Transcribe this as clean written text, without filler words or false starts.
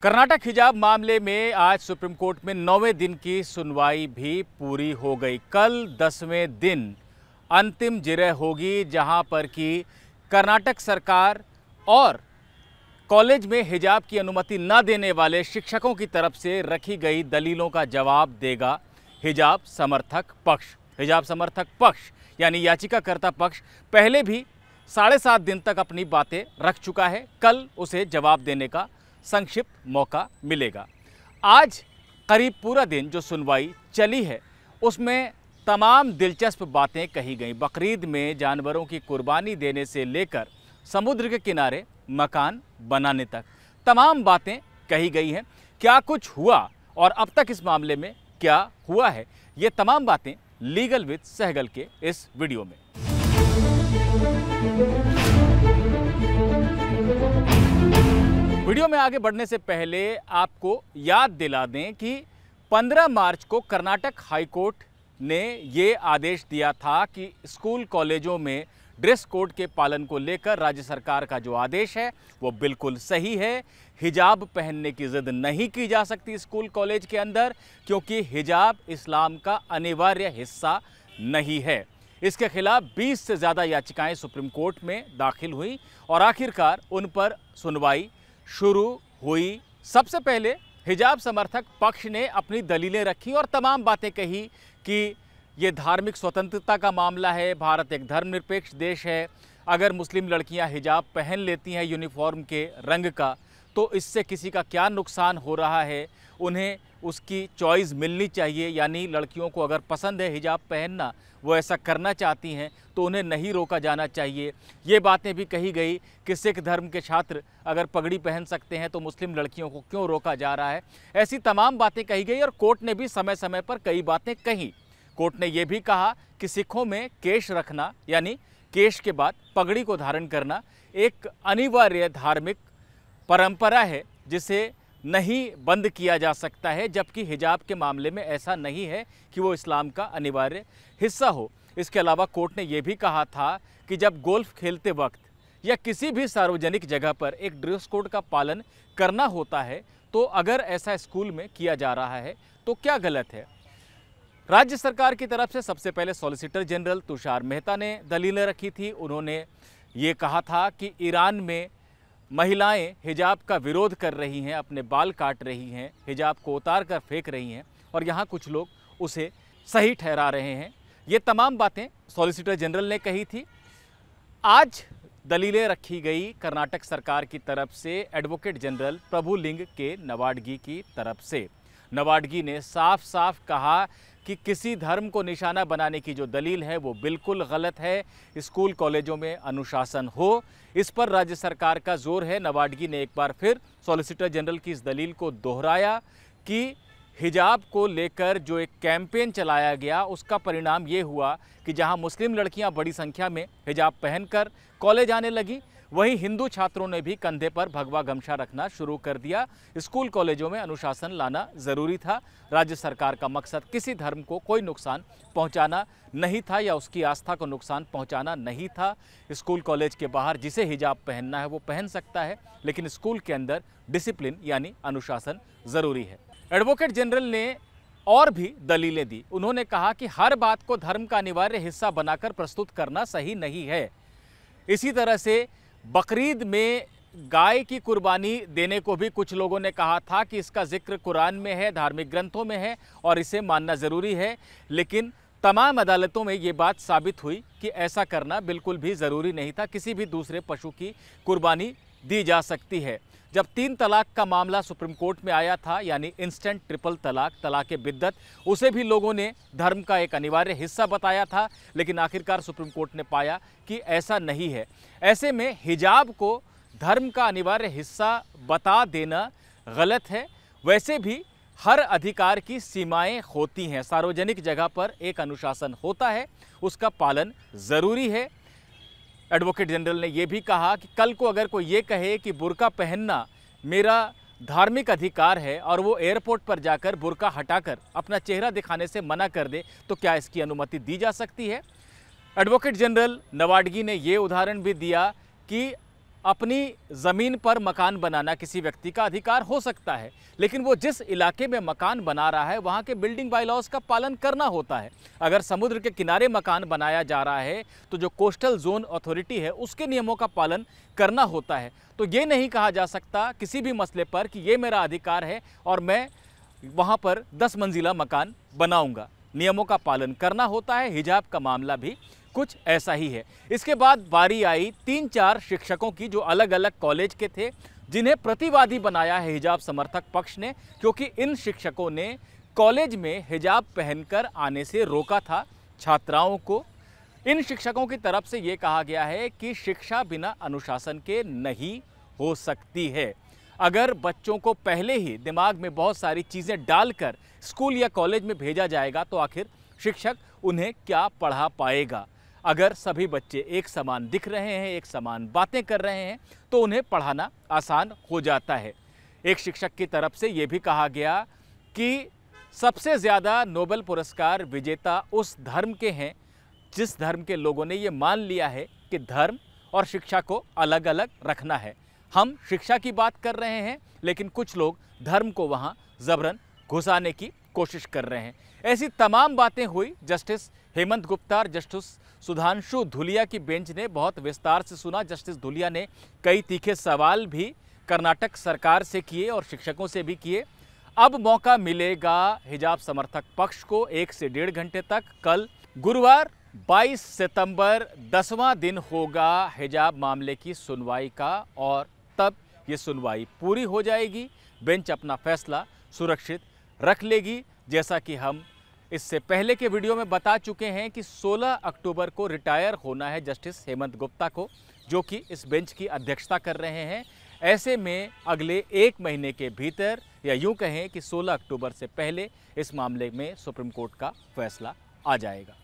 कर्नाटक हिजाब मामले में आज सुप्रीम कोर्ट में 9वें दिन की सुनवाई भी पूरी हो गई। कल 10वें दिन अंतिम जिरह होगी, जहां पर कि कर्नाटक सरकार और कॉलेज में हिजाब की अनुमति न देने वाले शिक्षकों की तरफ से रखी गई दलीलों का जवाब देगा हिजाब समर्थक पक्ष। हिजाब समर्थक पक्ष यानी याचिकाकर्ता पक्ष पहले भी 7.5 दिन तक अपनी बातें रख चुका है। कल उसे जवाब देने का संक्षिप्त मौका मिलेगा। आज करीब पूरा दिन जो सुनवाई चली है उसमें तमाम दिलचस्प बातें कही गई। बकरीद में जानवरों की कुर्बानी देने से लेकर समुद्र के किनारे मकान बनाने तक तमाम बातें कही गई हैं। क्या कुछ हुआ और अब तक इस मामले में क्या हुआ है, ये तमाम बातें लीगल विद सहगल के इस वीडियो में। वीडियो में आगे बढ़ने से पहले आपको याद दिला दें कि 15 मार्च को कर्नाटक हाईकोर्ट ने ये आदेश दिया था कि स्कूल कॉलेजों में ड्रेस कोड के पालन को लेकर राज्य सरकार का जो आदेश है वो बिल्कुल सही है। हिजाब पहनने की जिद नहीं की जा सकती स्कूल कॉलेज के अंदर, क्योंकि हिजाब इस्लाम का अनिवार्य हिस्सा नहीं है। इसके खिलाफ 20 से ज़्यादा याचिकाएं सुप्रीम कोर्ट में दाखिल हुई और आखिरकार उन पर सुनवाई शुरू हुई। सबसे पहले हिजाब समर्थक पक्ष ने अपनी दलीलें रखी और तमाम बातें कही कि ये धार्मिक स्वतंत्रता का मामला है, भारत एक धर्मनिरपेक्ष देश है, अगर मुस्लिम लड़कियां हिजाब पहन लेती हैं यूनिफॉर्म के रंग का तो इससे किसी का क्या नुकसान हो रहा है, उन्हें उसकी चॉइस मिलनी चाहिए। यानी लड़कियों को अगर पसंद है हिजाब पहनना, वो ऐसा करना चाहती हैं तो उन्हें नहीं रोका जाना चाहिए। ये बातें भी कही गई कि सिख धर्म के छात्र अगर पगड़ी पहन सकते हैं तो मुस्लिम लड़कियों को क्यों रोका जा रहा है। ऐसी तमाम बातें कही गई और कोर्ट ने भी समय समय पर कई बातें कही। कोर्ट ने यह भी कहा कि सिखों में केश रखना यानी केश के बाद पगड़ी को धारण करना एक अनिवार्य धार्मिक परंपरा है जिसे नहीं बंद किया जा सकता है, जबकि हिजाब के मामले में ऐसा नहीं है कि वो इस्लाम का अनिवार्य हिस्सा हो। इसके अलावा कोर्ट ने यह भी कहा था कि जब गोल्फ खेलते वक्त या किसी भी सार्वजनिक जगह पर एक ड्रेस कोड का पालन करना होता है तो अगर ऐसा स्कूल में किया जा रहा है तो क्या गलत है। राज्य सरकार की तरफ से सबसे पहले सॉलिसिटर जनरल तुषार मेहता ने दलीलें रखी थी। उन्होंने ये कहा था कि ईरान में महिलाएं हिजाब का विरोध कर रही हैं, अपने बाल काट रही हैं, हिजाब को उतार कर फेंक रही हैं और यहाँ कुछ लोग उसे सही ठहरा रहे हैं। ये तमाम बातें सॉलिसिटर जनरल ने कही थी। आज दलीलें रखी गई कर्नाटक सरकार की तरफ से एडवोकेट जनरल प्रभुलिंग के नवाडगी की तरफ से। नवाडगी ने साफ साफ कहा कि किसी धर्म को निशाना बनाने की जो दलील है वो बिल्कुल गलत है। स्कूल कॉलेजों में अनुशासन हो, इस पर राज्य सरकार का जोर है। नवाडगी ने एक बार फिर सॉलिसिटर जनरल की इस दलील को दोहराया कि हिजाब को लेकर जो एक कैंपेन चलाया गया उसका परिणाम ये हुआ कि जहां मुस्लिम लड़कियां बड़ी संख्या में हिजाब पहनकर कॉलेज आने लगी, वहीं हिंदू छात्रों ने भी कंधे पर भगवा गमछा रखना शुरू कर दिया। स्कूल कॉलेजों में अनुशासन लाना ज़रूरी था। राज्य सरकार का मकसद किसी धर्म को कोई नुकसान पहुंचाना नहीं था या उसकी आस्था को नुकसान पहुंचाना नहीं था। स्कूल कॉलेज के बाहर जिसे हिजाब पहनना है वो पहन सकता है, लेकिन स्कूल के अंदर डिसिप्लिन यानी अनुशासन ज़रूरी है। एडवोकेट जनरल ने और भी दलीलें दी। उन्होंने कहा कि हर बात को धर्म का अनिवार्य हिस्सा बनाकर प्रस्तुत करना सही नहीं है। इसी तरह से बकरीद में गाय की कुर्बानी देने को भी कुछ लोगों ने कहा था कि इसका जिक्र कुरान में है, धार्मिक ग्रंथों में है और इसे मानना ज़रूरी है, लेकिन तमाम अदालतों में ये बात साबित हुई कि ऐसा करना बिल्कुल भी ज़रूरी नहीं था। किसी भी दूसरे पशु की कुर्बानी दी जा सकती है। जब 3 तलाक का मामला सुप्रीम कोर्ट में आया था, यानी इंस्टेंट ट्रिपल तलाक, तलाक़ बिद्दत, उसे भी लोगों ने धर्म का एक अनिवार्य हिस्सा बताया था, लेकिन आखिरकार सुप्रीम कोर्ट ने पाया कि ऐसा नहीं है। ऐसे में हिजाब को धर्म का अनिवार्य हिस्सा बता देना गलत है। वैसे भी हर अधिकार की सीमाएं होती हैं। सार्वजनिक जगह पर एक अनुशासन होता है, उसका पालन ज़रूरी है। एडवोकेट जनरल ने यह भी कहा कि कल को अगर कोई ये कहे कि बुर्का पहनना मेरा धार्मिक अधिकार है और वो एयरपोर्ट पर जाकर बुर्का हटाकर अपना चेहरा दिखाने से मना कर दे तो क्या इसकी अनुमति दी जा सकती है। एडवोकेट जनरल नवाडगी ने ये उदाहरण भी दिया कि अपनी ज़मीन पर मकान बनाना किसी व्यक्ति का अधिकार हो सकता है, लेकिन वो जिस इलाके में मकान बना रहा है वहाँ के बिल्डिंग बायलॉज का पालन करना होता है। अगर समुद्र के किनारे मकान बनाया जा रहा है तो जो कोस्टल जोन अथॉरिटी है उसके नियमों का पालन करना होता है। तो ये नहीं कहा जा सकता किसी भी मसले पर कि ये मेरा अधिकार है और मैं वहाँ पर 10 मंजिला मकान बनाऊँगा। नियमों का पालन करना होता है। हिजाब का मामला भी कुछ ऐसा ही है। इसके बाद बारी आई 3-4 शिक्षकों की जो अलग अलग कॉलेज के थे, जिन्हें प्रतिवादी बनाया है हिजाब समर्थक पक्ष ने, क्योंकि इन शिक्षकों ने कॉलेज में हिजाब पहनकर आने से रोका था छात्राओं को। इन शिक्षकों की तरफ से ये कहा गया है कि शिक्षा बिना अनुशासन के नहीं हो सकती है। अगर बच्चों को पहले ही दिमाग में बहुत सारी चीज़ें डालकर स्कूल या कॉलेज में भेजा जाएगा तो आखिर शिक्षक उन्हें क्या पढ़ा पाएगा। अगर सभी बच्चे एक समान दिख रहे हैं, एक समान बातें कर रहे हैं, तो उन्हें पढ़ाना आसान हो जाता है। एक शिक्षक की तरफ से ये भी कहा गया कि सबसे ज़्यादा नोबेल पुरस्कार विजेता उस धर्म के हैं जिस धर्म के लोगों ने ये मान लिया है कि धर्म और शिक्षा को अलग अलग रखना है। हम शिक्षा की बात कर रहे हैं, लेकिन कुछ लोग धर्म को वहाँ ज़बरन घुसाने की कोशिश कर रहे हैं। ऐसी तमाम बातें हुई। जस्टिस हेमंत गुप्ता और जस्टिस सुधांशु धुलिया की बेंच ने बहुत विस्तार से सुना। जस्टिस धुलिया ने कई तीखे सवाल भी कर्नाटक सरकार से किए और शिक्षकों से भी किए। अब मौका मिलेगा हिजाब समर्थक पक्ष को 1 से 1.5 घंटे तक। कल गुरुवार 22 सितंबर 10वां दिन होगा हिजाब मामले की सुनवाई का और तब ये सुनवाई पूरी हो जाएगी। बेंच अपना फैसला सुरक्षित रख लेगी। जैसा कि हम इससे पहले के वीडियो में बता चुके हैं कि 16 अक्टूबर को रिटायर होना है जस्टिस हेमंत गुप्ता को, जो कि इस बेंच की अध्यक्षता कर रहे हैं। ऐसे में अगले 1 महीने के भीतर, या यूं कहें कि 16 अक्टूबर से पहले, इस मामले में सुप्रीम कोर्ट का फैसला आ जाएगा।